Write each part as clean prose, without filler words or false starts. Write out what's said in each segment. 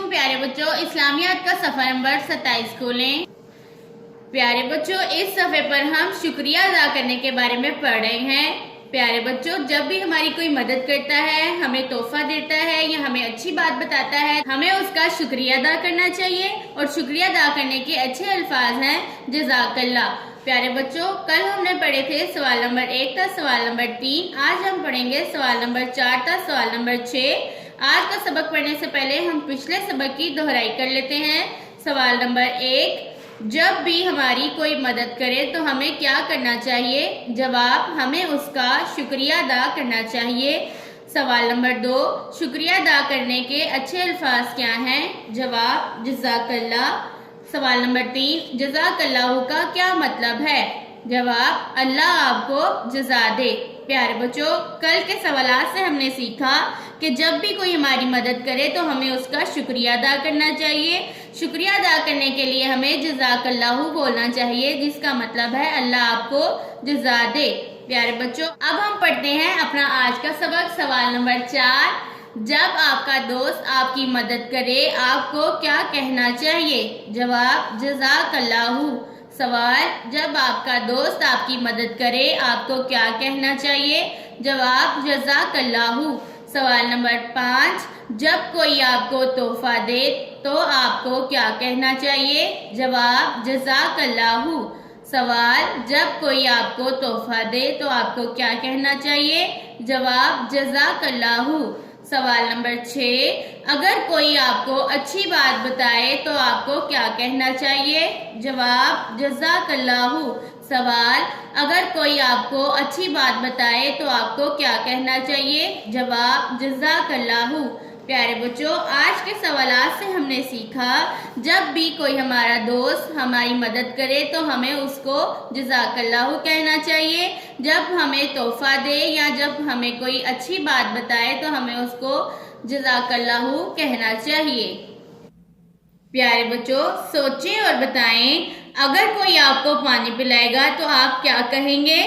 پیارے بچوں اسلامیات کا صفحہ نمبر 27 کھولیں۔ پیارے بچوں اس صفحے پر ہم شکریہ ادا کرنے کے بارے میں پڑھ رہے ہیں۔ پیارے بچوں جب بھی ہماری کوئی مدد کرتا ہے، ہمیں تحفہ دیتا ہے یا ہمیں اچھی بات بتاتا ہے، ہمیں اس کا شکریہ ادا کرنا چاہیے، اور شکریہ ادا کرنے کے اچھے الفاظ ہیں جزاک اللہ۔ پیارے بچوں کل ہم نے پڑھے تھے سوال نمبر 1 تا سوال نمبر 3، آج ہم پڑھیں گے سوال نمبر 4 تا سوال نمبر 6۔ آج کا سبق پڑھنے سے پہلے ہم پچھلے سبق کی دہرائی کر لیتے ہیں۔ سوال نمبر 1، جب بھی ہماری کوئی مدد کرے تو ہمیں کیا کرنا چاہیے؟ جواب، ہمیں اس کا شکریہ ادا کرنا چاہیے۔ سوال نمبر 2، شکریہ ادا کرنے کے اچھے الفاظ کیا ہیں؟ جواب، جزاک اللہ۔ سوال نمبر 3، جزاک اللہ کا کیا مطلب ہے؟ جواب، اللہ آپ کو جزا دے۔ پیارے بچوں کل کے سوالات سے ہم نے سیکھا کہ جب بھی کوئی ہماری مدد کرے تو ہمیں اس کا شکریہ ادا کرنا چاہیے۔ شکریہ ادا کرنے کے لیے ہمیں جزاک اللہ بولنا چاہیے، جس کا مطلب ہے اللہ آپ کو جزا دے۔ پیارے بچوں اب ہم پڑھتے ہیں اپنا آج کا سبق۔ سوال نمبر 4، جب آپ کا دوست آپ کی مدد کرے آپ کو کیا کہنا چاہیے؟ جواب، جزاک اللہ۔ سوال، جب آپ کا دوست آپ کی مدد کرے آپ کو کیا کہنا چاہیے؟ جواب، جزاک اللہ۔ سوال نمبر 5، جب کوئی آپ کو تحفہ دے تو آپ کو کیا کہنا چاہیے؟ جواب، جزاک اللہ۔ سوال، جب کوئی آپ کو تحفہ دے تو آپ کو کیا کہنا چاہیے؟ جواب، جزاک اللہ۔ سوال نمبر 6، اگر کوئی آپ کو اچھی بات بتائے تو آپ کو کیا کہنا چاہیے؟ جواب، جزاک اللہ۔ سوال، اگر کوئی آپ کو اچھی بات بتائے تو آپ کو کیا کہنا چاہیے؟ جواب، جزاک اللہ۔ پیارے بچوں آج کے سوالات سے ہم نے سیکھا جب بھی کوئی ہمارا دوست ہماری مدد کرے تو ہمیں اس کو جزاک اللہ کہنا چاہیے، جب ہمیں تحفہ دے یا جب ہمیں کوئی اچھی بات بتائے تو ہمیں اس کو جزاک اللہ کہنا چاہیے۔ پیارے بچوں سوچیں اور بتائیں، اگر کوئی آپ کو پانی پلائے گا تو آپ کیا کہیں گے؟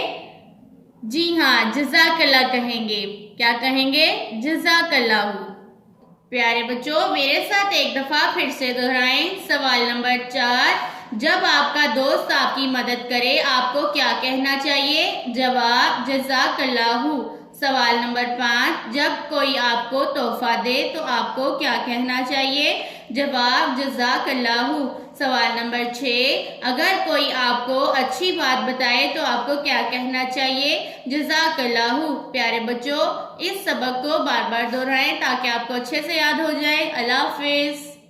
جی ہاں، جزاک اللہ کہیں گے۔ کیا کہیں گے؟ جزاک اللہ۔ پیارے بچوں میرے ساتھ ایک دفعہ پھر سے دہرائیں۔ سوال نمبر 4، جب آپ کا دوست آپ کی مدد کرے آپ کو کیا کہنا چاہیے؟ جواب، جزاک اللہ۔ سوال نمبر 5، جب کوئی آپ کو تحفہ دے تو آپ کو کیا کہنا چاہیے؟ جواب، جزاک اللہ۔ سوال نمبر 6، اگر کوئی آپ کو اچھی بات بتائے تو آپ کو کیا کہنا چاہیے؟ جزاک اللہ۔ پیارے بچوں اس سبق کو بار بار دہرائیں تاکہ آپ کو اچھے سے یاد ہو جائے۔ اللہ حافظ۔